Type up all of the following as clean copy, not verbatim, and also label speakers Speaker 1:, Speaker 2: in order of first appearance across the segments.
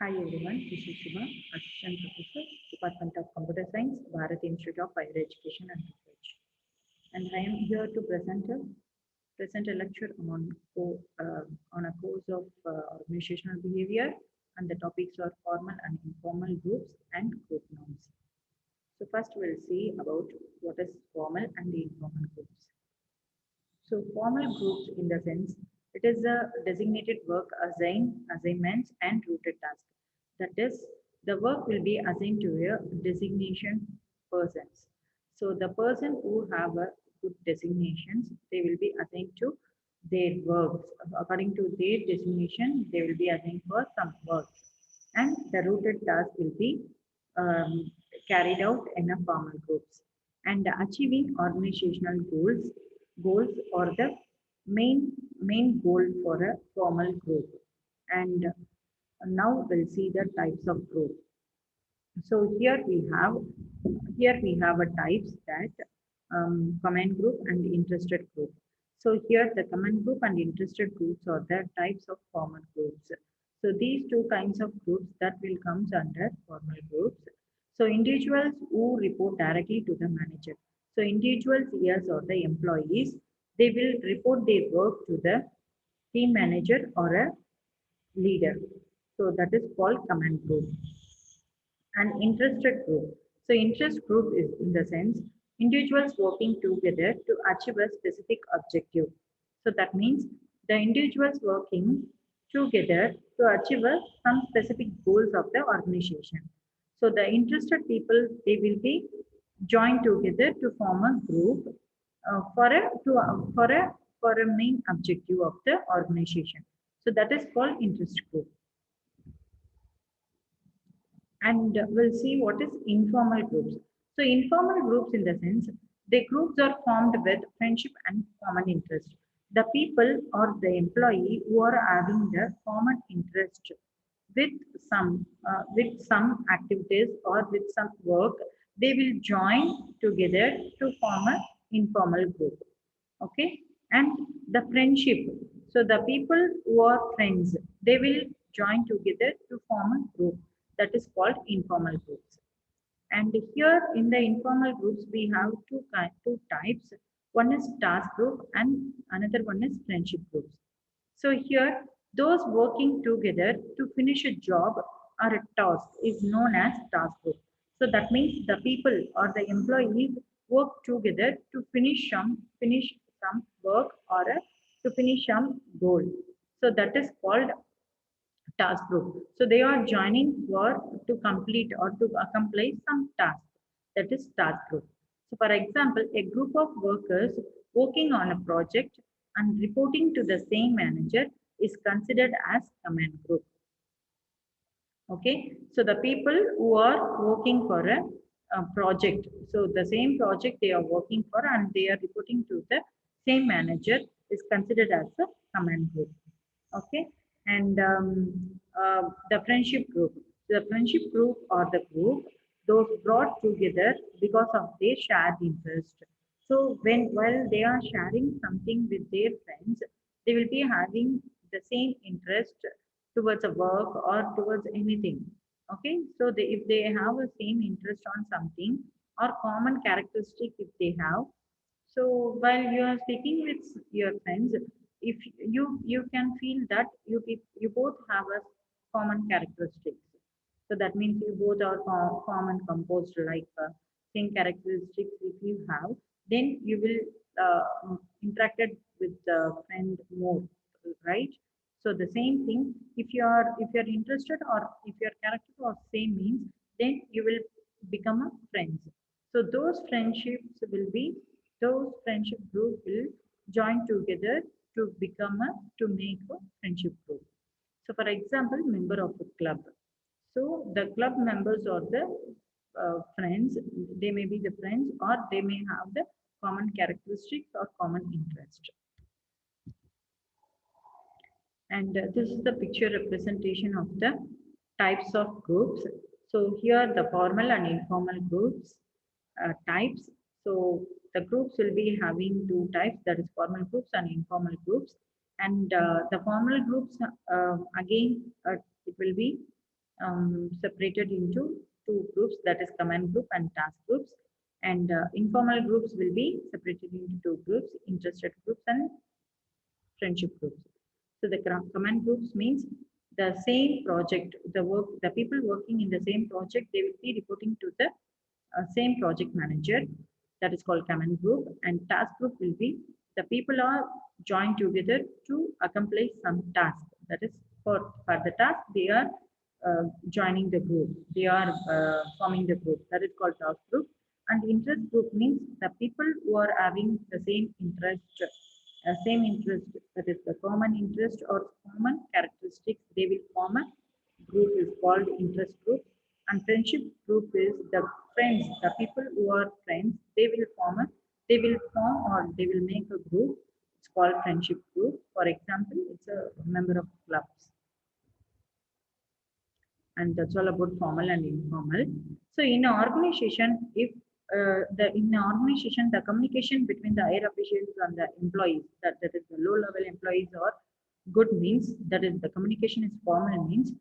Speaker 1: Hi everyone, this is Shiva, Assistant Professor, Department of Computer Science, Bharat Institute of Higher Education and Research. And I am here to present a lecture on a course of organizational behavior, and the topics are formal and informal groups and group norms. So first we'll see about what is formal and informal groups. So formal groups in the sense it is a designated work assignments and routed tasks. That is, the work will be assigned to a designation persons. So the person who have a good designations, they will be assigned to their works. According to their designation, they will be assigned for some works. And the routed task will be um, carried out in a formal groups. And achieving organizational goals are the main goal for a formal group. And now we'll see the types of group. So here we have a types that command group and interested group. So here the command group and interested groups are the types of formal groups. So these two kinds of groups that will comes under formal groups. So individuals who report directly to the manager. So individuals here are the employees. They will report their work to the team manager or a leader. So that is called command group. An interested group. So interest group is in the sense individuals working together to achieve a specific objective. So that means the individuals working together to achieve some specific goals of the organization. So the interested people they will be joined together to form a group for a main objective of the organization. So that is called interest group. And we'll see what is informal groups. So informal groups in the sense, the groups are formed with friendship and common interest. The people or the employee who are having the common interest with some activities or with some work, they will join together to form an informal group. Okay, and the friendship. So the people who are friends, they will join together to form a group that is called informal groups. And here in the informal groups, we have two types. One is task group and another one is friendship groups. So here, those working together to finish a job or a task is known as task group. So that means the people or the employees work together to finish some work or to finish some goal. So that is called task group. So they are joining work to complete or to accomplish some task. That is task group. So for example, a group of workers working on a project and reporting to the same manager is considered as command group. Okay. So the people who are working for a project. So the same project they are working for and they are reporting to the same manager is considered as a command group. Okay, and the friendship group. The friendship group or the group those brought together because of their shared interest. So when while they are sharing something with their friends, they will be having the same interest towards a work or towards anything. Okay, so if they have the same interest on something or common characteristic if they have, so while you are speaking with your friends, if you can feel that you both have a common characteristics. So that means you both are common composed like same characteristics. If you have, then you will interacted with the friend more, right? So the same thing. If you're interested or if your character are same means, then you will become a friends. So those friendship group will join together to make a friendship group. So for example, member of a club. So the club members are the friends. They may be the friends or they may have the common characteristics or common interest. And this is the picture representation of the types of groups. So here the formal and informal groups types. So the groups will be having two types, that is formal groups and informal groups. And the formal groups again it will be separated into two groups, that is command group and task groups. And informal groups will be separated into two groups, interested groups and friendship groups. So the command groups means the same project, the people working in the same project, they will be reporting to the same project manager. That is called command group. And task group will be the people are joined together to accomplish some task. That is for the task they are joining the group. They are forming the group. That is called task group. And interest group means the people who are having the same interest, that is the common interest or common characteristics, they will form a group is called interest group. And friendship group is the friends, the people who are friends, they will form or they will make a group. It's called friendship group. For example, it's a member of clubs. And that's all about formal and informal. So in an organization, if in an organization, the communication between the higher officials and the employees, that is the low level employees, or good means, that is the communication is formal means,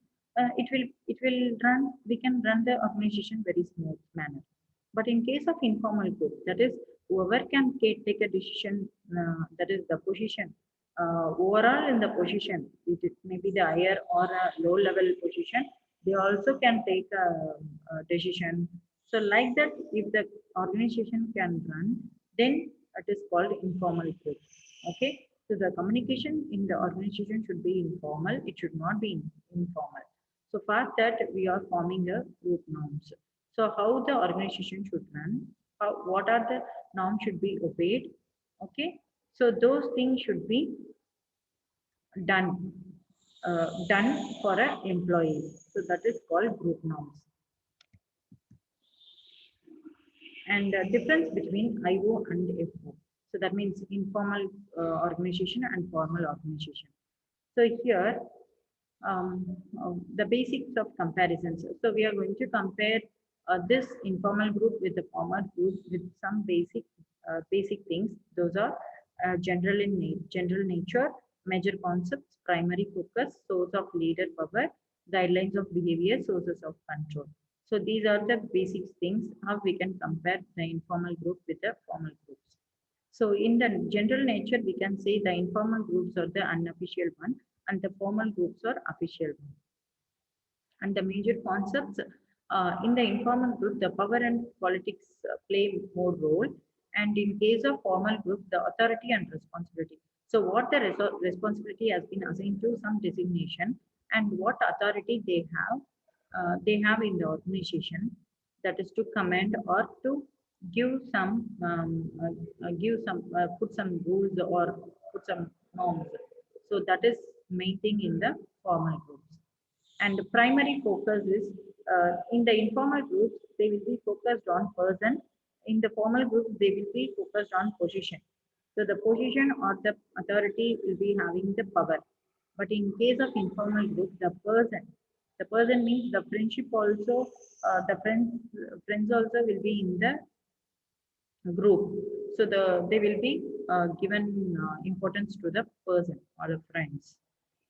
Speaker 1: it will run, we can run the organization very smooth manner. But in case of informal group, that is whoever can take a decision, that is the position, overall in the position, it may be the higher or a low level position, they also can take a decision. So like that, if the organization can run, then it is called informal group. Okay. So the communication in the organization should be informal. It should not be informal. So for that, we are forming a group norms. So how the organization should run, what are the norms should be obeyed. Okay. So those things should be done for an employee. So that is called group norms. And difference between IO and FO. So that means informal organization and formal organization. So here, the basics of comparisons. So we are going to compare this informal group with the formal group with some basic things. Those are general nature, major concepts, primary focus, source of leader power, guidelines of behavior, sources of control. So these are the basic things how we can compare the informal group with the formal groups. So in the general nature, we can say the informal groups are the unofficial one and the formal groups are official one. And the major concepts in the informal group, the power and politics play more role. And in case of formal group, the authority and responsibility. So what the responsibility has been assigned to some designation and what authority they have in the organization, that is to command or to give put some rules or put some norms. So that is main thing in the formal groups. And the primary focus is in the informal groups, they will be focused on person. In the formal groups, they will be focused on position. So the position or the authority will be having the power. But in case of informal group, the person means the friendship also, the friends also will be in the group. So they will be given importance to the person or the friends.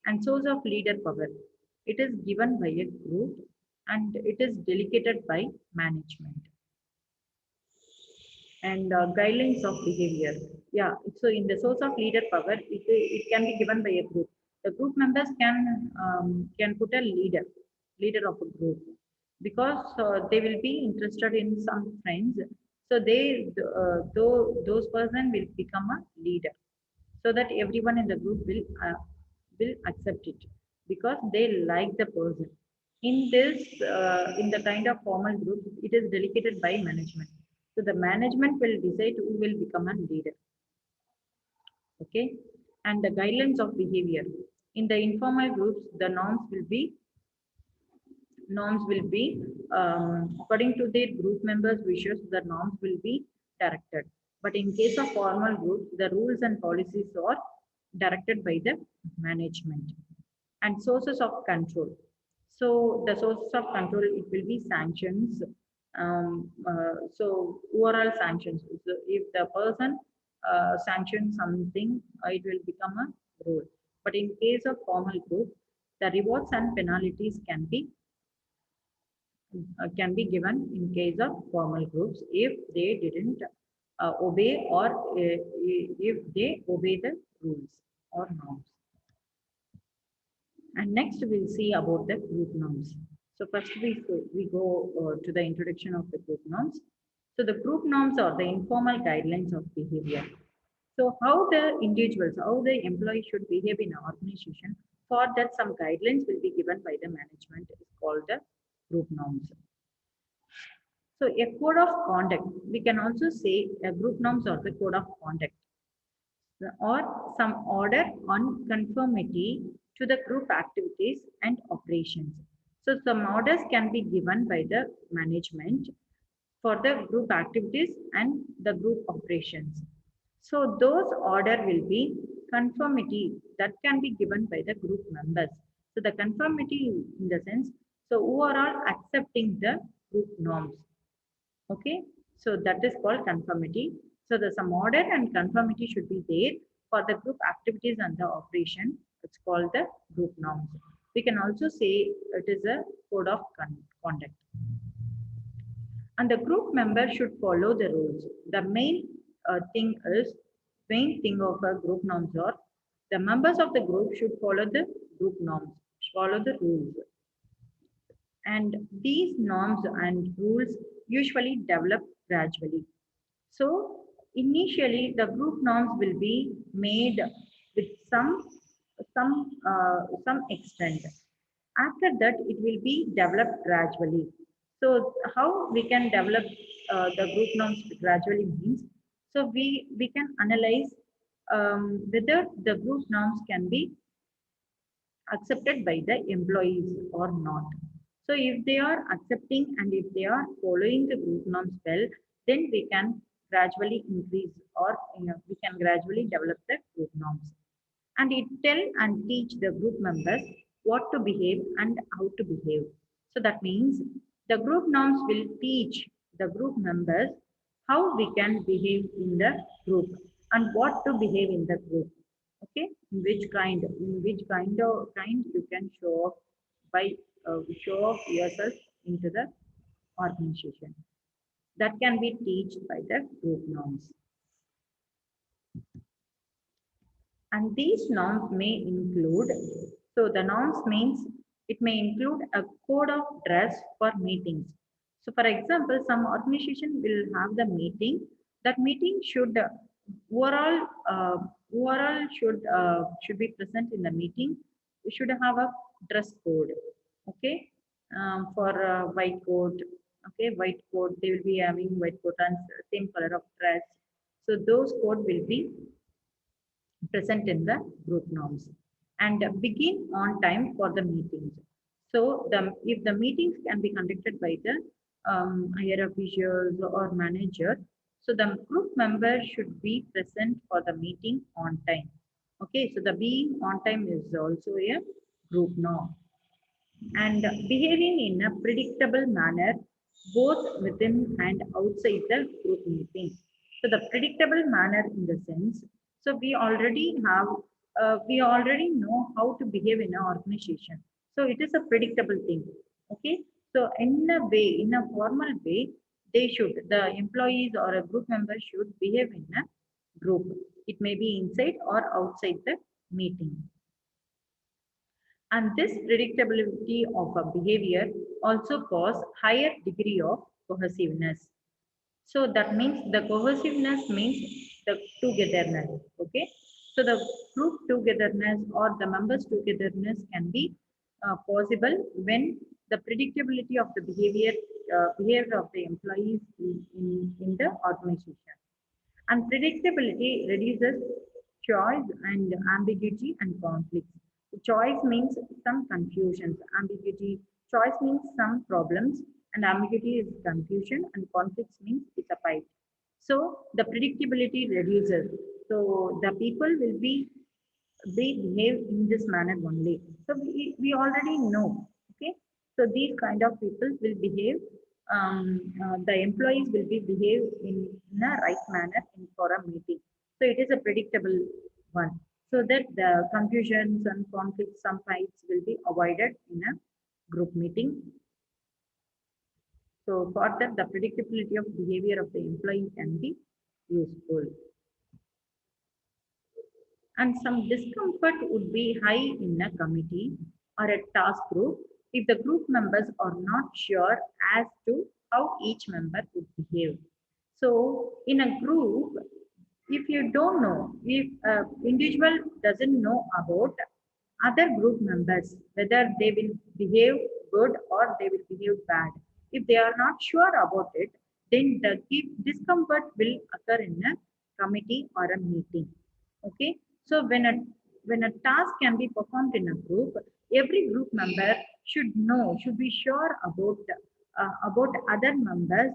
Speaker 1: And source of leader power. It is given by a group and it is delegated by management. And guidelines of behavior. Yeah, so in the source of leader power, it can be given by a group. The group members can put a leader of a group, because they will be interested in some friends. So those person will become a leader, so that everyone in the group will accept it because they like the person. In the kind of formal group, it is delegated by management. So the management will decide who will become a leader. Okay. And the guidelines of behavior. In the informal groups, the norms will be according to their group members' wishes, the norms will be directed. But in case of formal groups, the rules and policies are directed by the management. And sources of control. So the sources of control, it will be sanctions. So overall sanctions. So if the person sanctions something, it will become a rule. But in case of formal group, the rewards and penalties can be can be given in case of formal groups if they didn't obey or if they obey the rules or norms. And next we'll see about the group norms. So first we go to the introduction of the group norms. So the group norms are the informal guidelines of behavior. So how the individuals, how the employee should behave in an organization, for that some guidelines will be given by the management is called the group norms. So a code of conduct, we can also say a group norms or the code of conduct or some order on conformity to the group activities and operations. So some orders can be given by the management for the group activities and the group operations. So those order will be conformity that can be given by the group members. So the conformity in the sense, so who are all accepting the group norms. Okay, so that is called conformity. So the some order and conformity should be there for the group activities and the operation. It's called the group norms. We can also say it is a code of conduct. And the group member should follow the rules. The main thing of a group norms are the members of the group should follow the group norms, follow the rules. And these norms and rules usually develop gradually. So initially the group norms will be made with some extent. After that it will be developed gradually. So how we can develop the group norms gradually means, so we can analyze whether the group norms can be accepted by the employees or not. So if they are accepting and if they are following the group norms well, then we can gradually increase or we can gradually develop the group norms. And it tell and teach the group members what to behave and how to behave. So that means the group norms will teach the group members how we can behave in the group and what to behave in the group. Okay, in which kind you can show off by show off yourself into the organization. That can be taught by the group norms. And these norms may include, so the norms means it may include a code of dress for meetings. So for example, some organization will have the meeting. That meeting should overall should be present in the meeting. We should have a dress code. Okay, for white coat. Okay, white coat. They will be having white coat and same color of dress. So those code will be present in the group norms and begin on time for the meetings. So if the meetings can be conducted by the higher officials or manager, so the group member should be present for the meeting on time. Okay, so the being on time is also a group norm. And behaving in a predictable manner both within and outside the group meeting. So the predictable manner in the sense, so we already know how to behave in an organization. So it is a predictable thing. Okay. So in a way, in a formal way, the employees or a group member should behave in a group. It may be inside or outside the meeting. And this predictability of a behavior also cause higher degree of cohesiveness. So that means the cohesiveness means the togetherness. Okay. So the group togetherness or the members togetherness can be possible when the predictability of the behavior of the employees in the organization. And predictability reduces choice and ambiguity and conflicts. Choice means some confusions, ambiguity, choice means some problems, and ambiguity is confusion, and conflicts means it's a fight. So the predictability reduces. So the people will be they behave in this manner only. So we already know. Okay. So these kind of people will behave. The employees will be behave in a right manner for a meeting. So it is a predictable one. So that the confusions and conflicts, some fights will be avoided in a group meeting. So for that, the predictability of behavior of the employee can be useful. And some discomfort would be high in a committee or a task group if the group members are not sure as to how each member would behave. So in a group, if you don't know, if an individual doesn't know about other group members, whether they will behave good or they will behave bad, if they are not sure about it, then the discomfort will occur in a committee or a meeting. Okay, so when a task can be performed in a group, every group member should be sure about other members,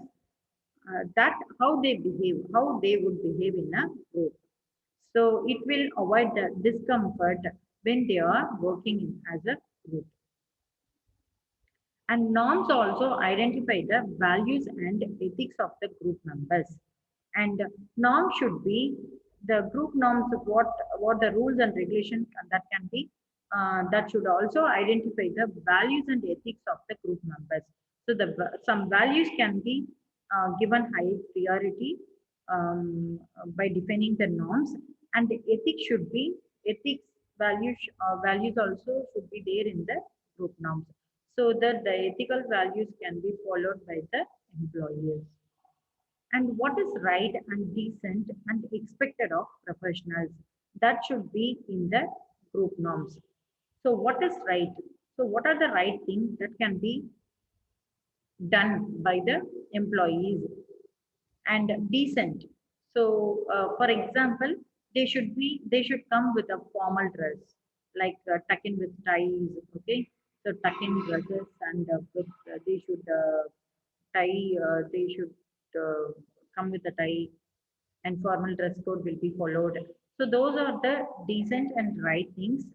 Speaker 1: that how they behave, how they would behave in a group. So it will avoid the discomfort when they are working as a group. And norms also identify the values and ethics of the group members. And norms should be the group norms of what the rules and regulations that can be, that should also identify the values and ethics of the group members. So some values can be given high priority by defining the norms, and the ethics should be ethics values also should be there in the group norms, so that the ethical values can be followed by the employees. And what is right and decent and expected of professionals, that should be in the group norms. So what is right? So what are the right things that can be done by the employees? And decent, so for example, they should come with a formal dress, like tuck in with ties. Okay, so tuck in dresses, and with they should tie they should come with a tie, and formal dress code will be followed. So those are the decent and right things,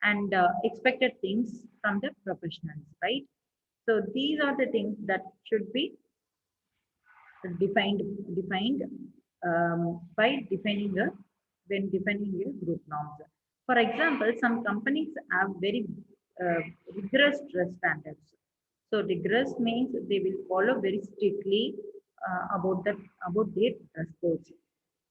Speaker 1: and expected things from the professionals, right? So these are the things that should be defined by defining a when defining a group norms. For example, some companies have very rigorous dress standards. So rigorous means they will follow very strictly about their dress codes,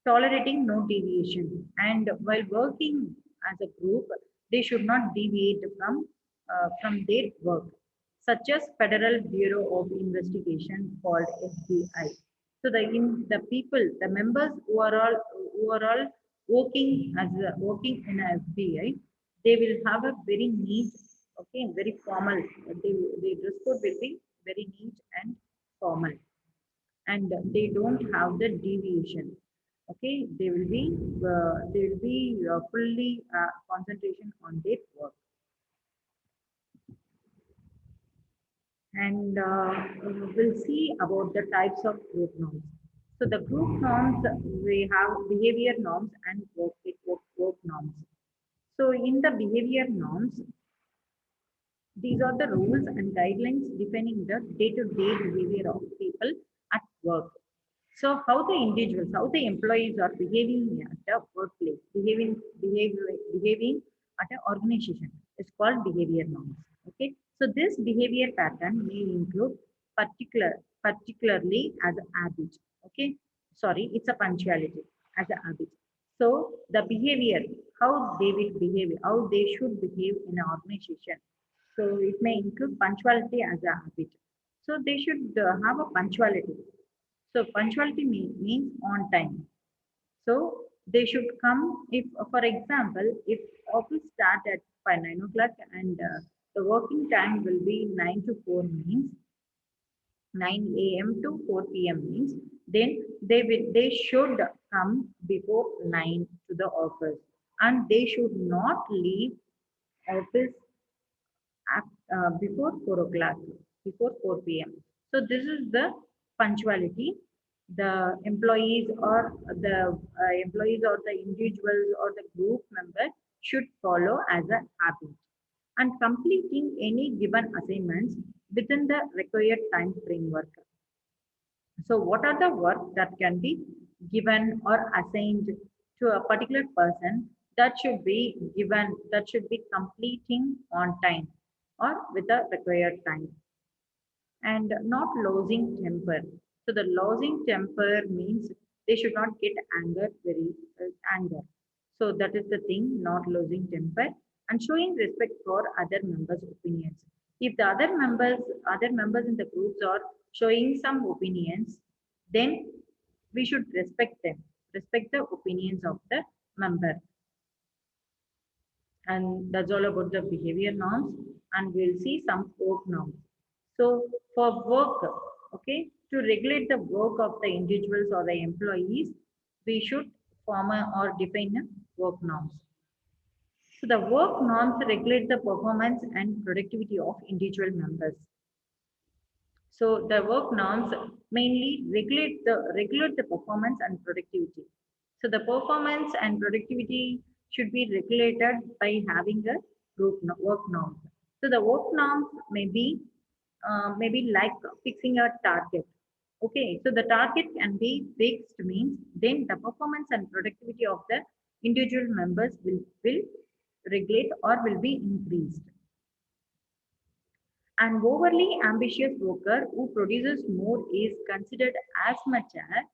Speaker 1: tolerating no deviation. And while working as a group, they should not deviate from their work, such as Federal Bureau of Investigation called FBI. So the people, the members who are all working in a FBI, they will have a very neat, okay, very formal. The dress code will be very neat and formal, and they don't have the deviation. Okay, they will be fully concentration on their work. And we'll see about the types of group norms. So the group norms, we have behavior norms and work norms. So in the behavior norms, these are the rules and guidelines defining the day-to-day behavior of people at work. So how the individuals, how the employees are behaving at the workplace, behaving at an organization is called behavior norms. Okay. So this behavior pattern may include particularly as a habit. Okay. Sorry, it's a punctuality as a habit. So the behavior, how they will behave, how they should behave in an organization. So it may include punctuality as a habit. So they should have a punctuality. So punctuality means on time. So they should come if, for example, if office start at 9 o'clock, and the working time will be 9 to 4 means 9 a.m. to 4 p.m. means, then they should come before 9 to the office, and they should not leave office before 4 o'clock, before 4 p.m. So this is the punctuality the employees or the individuals or the group member should follow as a habit, and completing any given assignments within the required time framework. So what are the work that can be given or assigned to a particular person, that should be completing on time or with the required time. and not losing temper. So the losing temper means they should not get anger. So that is the thing, not losing temper and showing respect for other members' opinions. If the other members in the groups are showing some opinions, then we should respect them, respect the opinions of the member. And that's all about the behavior norms, and we'll see some work norms. So for work, okay, to regulate the work of the individuals or the employees, we should form or define a work norms. So the work norms regulate the performance and productivity of individual members. So the work norms mainly regulate the performance and productivity. So the performance and productivity should be regulated by having a work norms. So the work norms maybe like fixing a target. Okay, so the target can be fixed means then the performance and productivity of the individual members will regulate or will be increased. An overly ambitious worker who produces more is considered as much as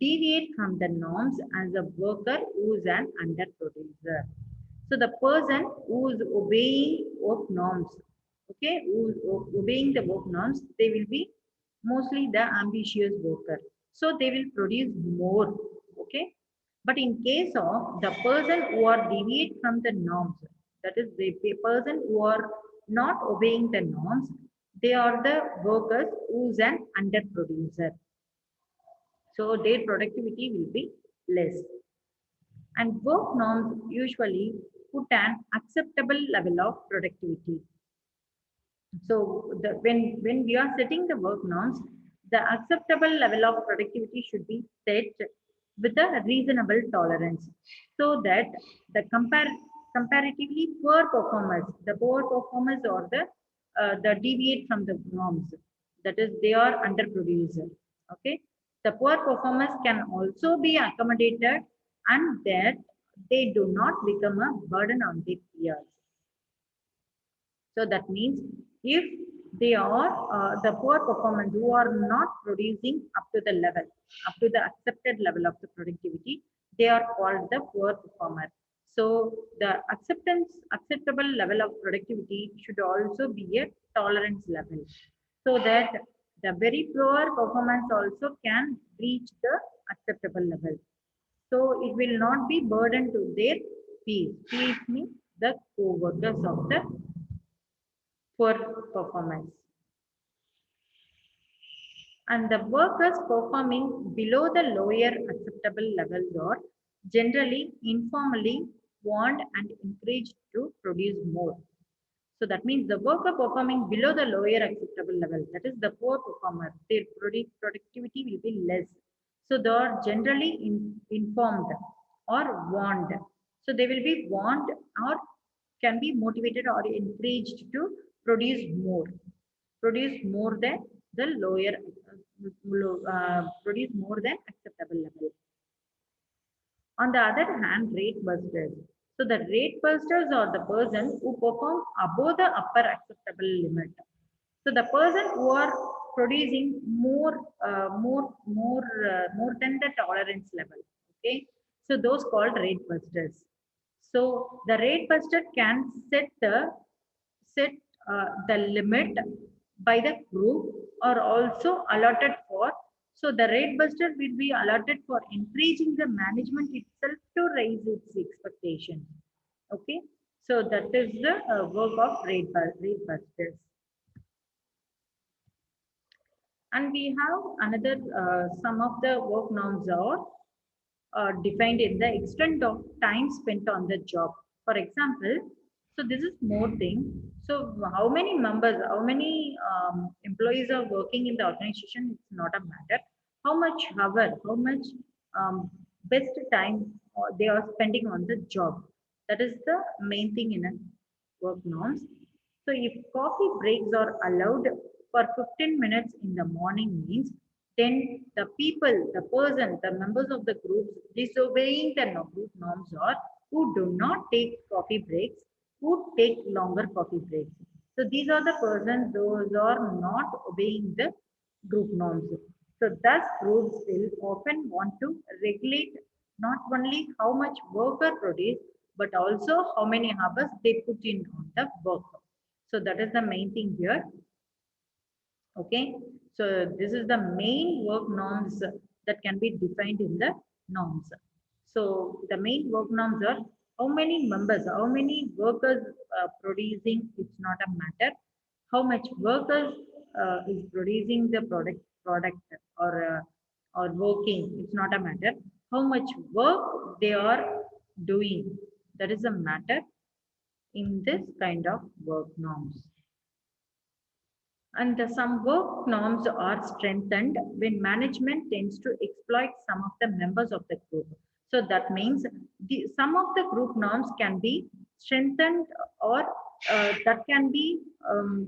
Speaker 1: deviate from the norms as a worker who is an underproducer. So the person who is obeying work norms, okay, who is obeying the work norms, they will be mostly the ambitious worker. So they will produce more, okay. But in case of the person who are deviate from the norms, that is the person who are not obeying the norms, they are the workers who's an underproducer. So their productivity will be less. And work norms usually put an acceptable level of productivity. So when we are setting the work norms, the acceptable level of productivity should be set with a reasonable tolerance, so that the comparatively poor performers or the deviate from the norms, that is they are underproducer. Okay, the poor performers can also be accommodated, and that they do not become a burden on the peers. So that means if they are the poor performance who are not producing up to the level, up to the accepted level of the productivity, they are called the poor performer. So the acceptable level of productivity should also be a tolerance level, so that the very poor performance also can reach the acceptable level. So it will not be burden to their peers. Peers means the co-workers of the poor performance. And the workers performing below the lower acceptable levels are generally informally warned and encouraged to produce more. So that means the worker performing below the lower acceptable level, that is the poor performer, their productivity will be less. So they are generally informed or warned. So they will be warned or can be motivated or encouraged to produce more, than the lower, produce more than acceptable level. On the other hand, rate busters. So the rate busters are the person who perform above the upper acceptable limit. So the person who are producing more than the tolerance level. Okay. So those called rate busters. So the rate buster can set the limit by the group or also allotted for. So the rate buster will be allotted for encouraging the management itself to raise its expectations. Okay, so that is the work of rate busters. And we have another some of the work norms are defined in the extent of time spent on the job. For example, so this is more thing. So how many members, how many employees are working in the organization, it's not a matter. How much hour, how much best time they are spending on the job. That is the main thing in a work norms. So if coffee breaks are allowed for 15 minutes in the morning means then the people, the person, the members of the groups disobeying the group norms or who do not take coffee breaks, who take longer coffee breaks. So these are the persons those are not obeying the group norms. So thus groups will often want to regulate not only how much worker produce, but also how many hours they put in on the work. So that is the main thing here. Okay, so this is the main work norms that can be defined in the norms. So the main work norms are how many members, how many workers producing, it's not a matter. How much workers is producing the product or working, it's not a matter. How much work they are doing, that is a matter in this kind of work norms. And some work norms are strengthened when management tends to exploit some of the members of the group. So that means some of the group norms can be strengthened or that can be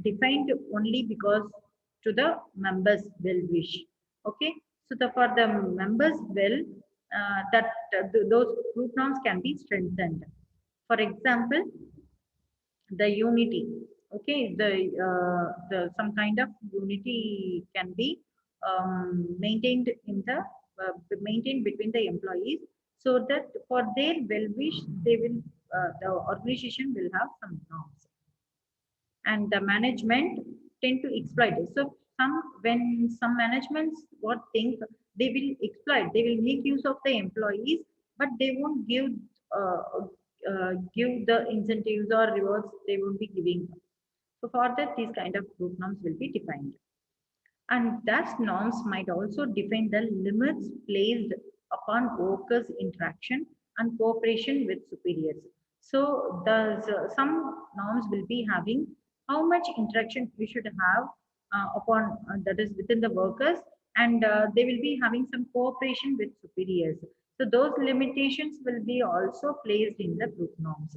Speaker 1: defined only because to the members' well wish. Okay, so for the members' well, that those group norms can be strengthened. For example, the unity, okay, the some kind of unity can be maintained in the maintained between the employees, so that for their well wish they will the organization will have some norms, and the management tend to exploit it. So when some managements what think, they will exploit, they will make use of the employees, but they won't uh, give the incentives or rewards, they won't be giving. So for that, these kind of group norms will be defined. And thus norms might also define the limits placed upon workers' interaction and cooperation with superiors. So the some norms will be having how much interaction we should have upon that is within the workers, and they will be having some cooperation with superiors. So those limitations will be also placed in the group norms.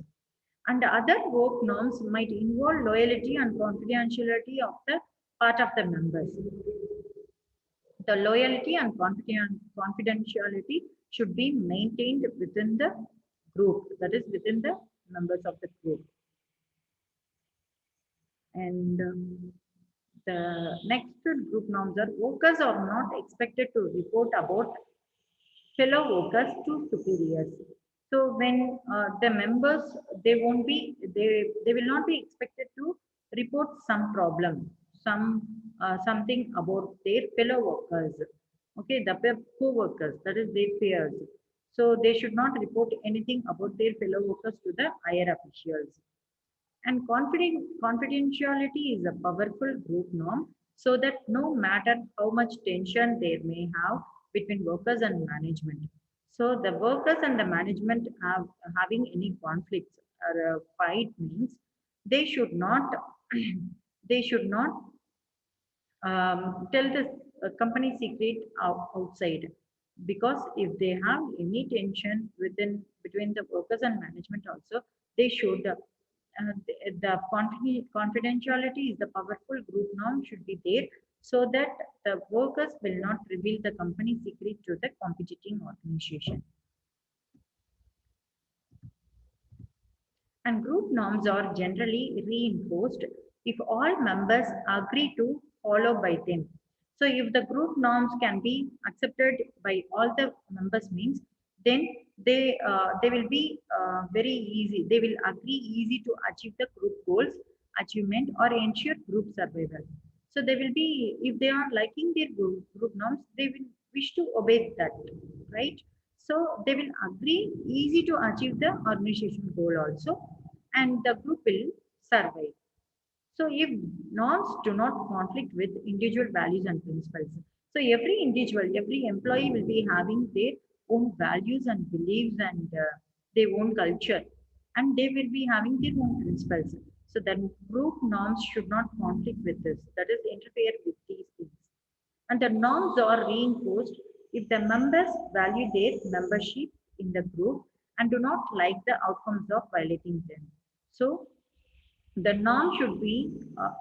Speaker 1: And other work norms might involve loyalty and confidentiality of the part of the members. The loyalty and confidentiality should be maintained within the group, that is within the members of the group. And the next group norms are workers are not expected to report about fellow workers to superiors. So when the members, they will not be expected to report some problem, some something about their fellow workers. Okay, the co-workers, that is their peers. So they should not report anything about their fellow workers to the higher officials. And confidentiality is a powerful group norm, so that no matter how much tension they may have between workers and management. So the workers and the management have having any conflicts or a fight means they should not they should not tell the company secret outside, because if they have any tension within between the workers and management also, they should confidentiality is the powerful group norm should be there, so that the workers will not reveal the company secret to the competing organization. And group norms are generally reinforced if all members agree to follow by them. So if the group norms can be accepted by all the members means, then they will be very easy. They will agree easy to achieve the group goals achievement or ensure group survival. So they will be, if they are liking their group norms, they will wish to obey that, right? So they will agree easy to achieve the organization goal also, and the group will survive. So if norms do not conflict with individual values and principles, so every individual, every employee will be having their own values and beliefs and their own culture, and they will be having their own principles. So then group norms should not conflict with this, that is interfere with these things. And the norms are reinforced if the members value their membership in the group and do not like the outcomes of violating them. So the norm should be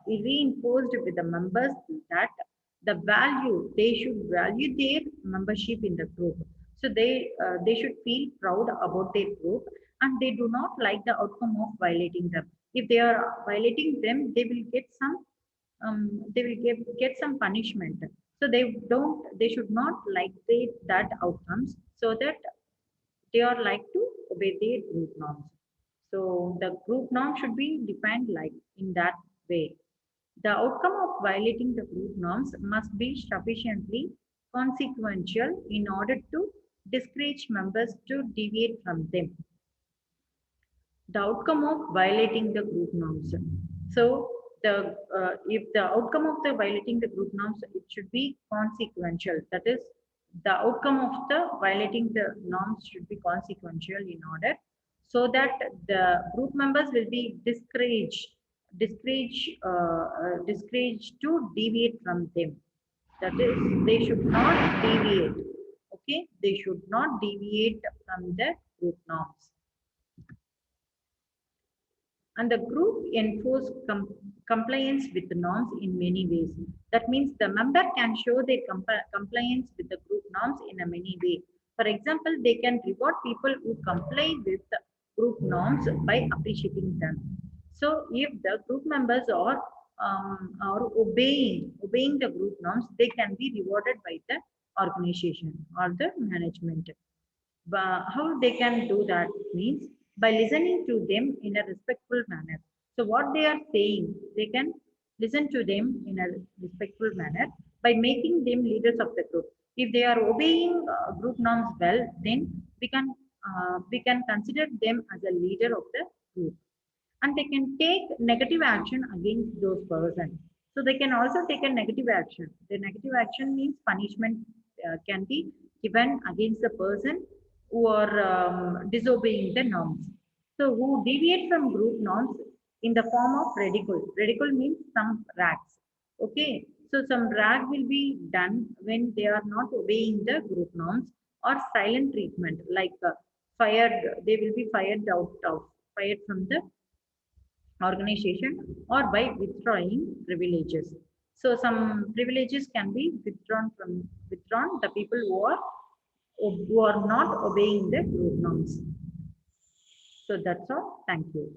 Speaker 1: reinforced with the members that the value, they should value their membership in the group. So they should feel proud about their group, and they do not like the outcome of violating them. If they are violating them, they will get some get some punishment. So they should not like that outcomes, so that they are like to obey their group norms. So the group norm should be defined like in that way. The outcome of violating the group norms must be sufficiently consequential in order to discourage members to deviate from them. The outcome of violating the group norms. So if the outcome of the violating the group norms, it should be consequential. That is, the outcome of the violating the norms should be consequential in order, so that the group members will be discouraged to deviate from them. That is, they should not deviate. Okay, they should not deviate from the group norms. And the group enforce compliance with the norms in many ways. That means the member can show their compliance with the group norms in a many way. For example, they can reward people who comply with the group norms by appreciating them. So if the group members are obeying the group norms, they can be rewarded by the organization or the management. How they can do that means by listening to them in a respectful manner. So what they are saying, they can listen to them in a respectful manner by making them leaders of the group. If they are obeying group norms well, then we can consider them as a leader of the group, and they can take negative action against those persons. So they can also take a negative action. The negative action means punishment can be given against the person who are disobeying the norms. So who deviate from group norms in the form of ridicule. Ridicule means some rags. Okay. So some rag will be done when they are not obeying the group norms, or silent treatment, like fired. They will be fired from the organization, or by withdrawing privileges. So some privileges can be withdrawn the people who are not obeying the group norms. So that's all. Thank you.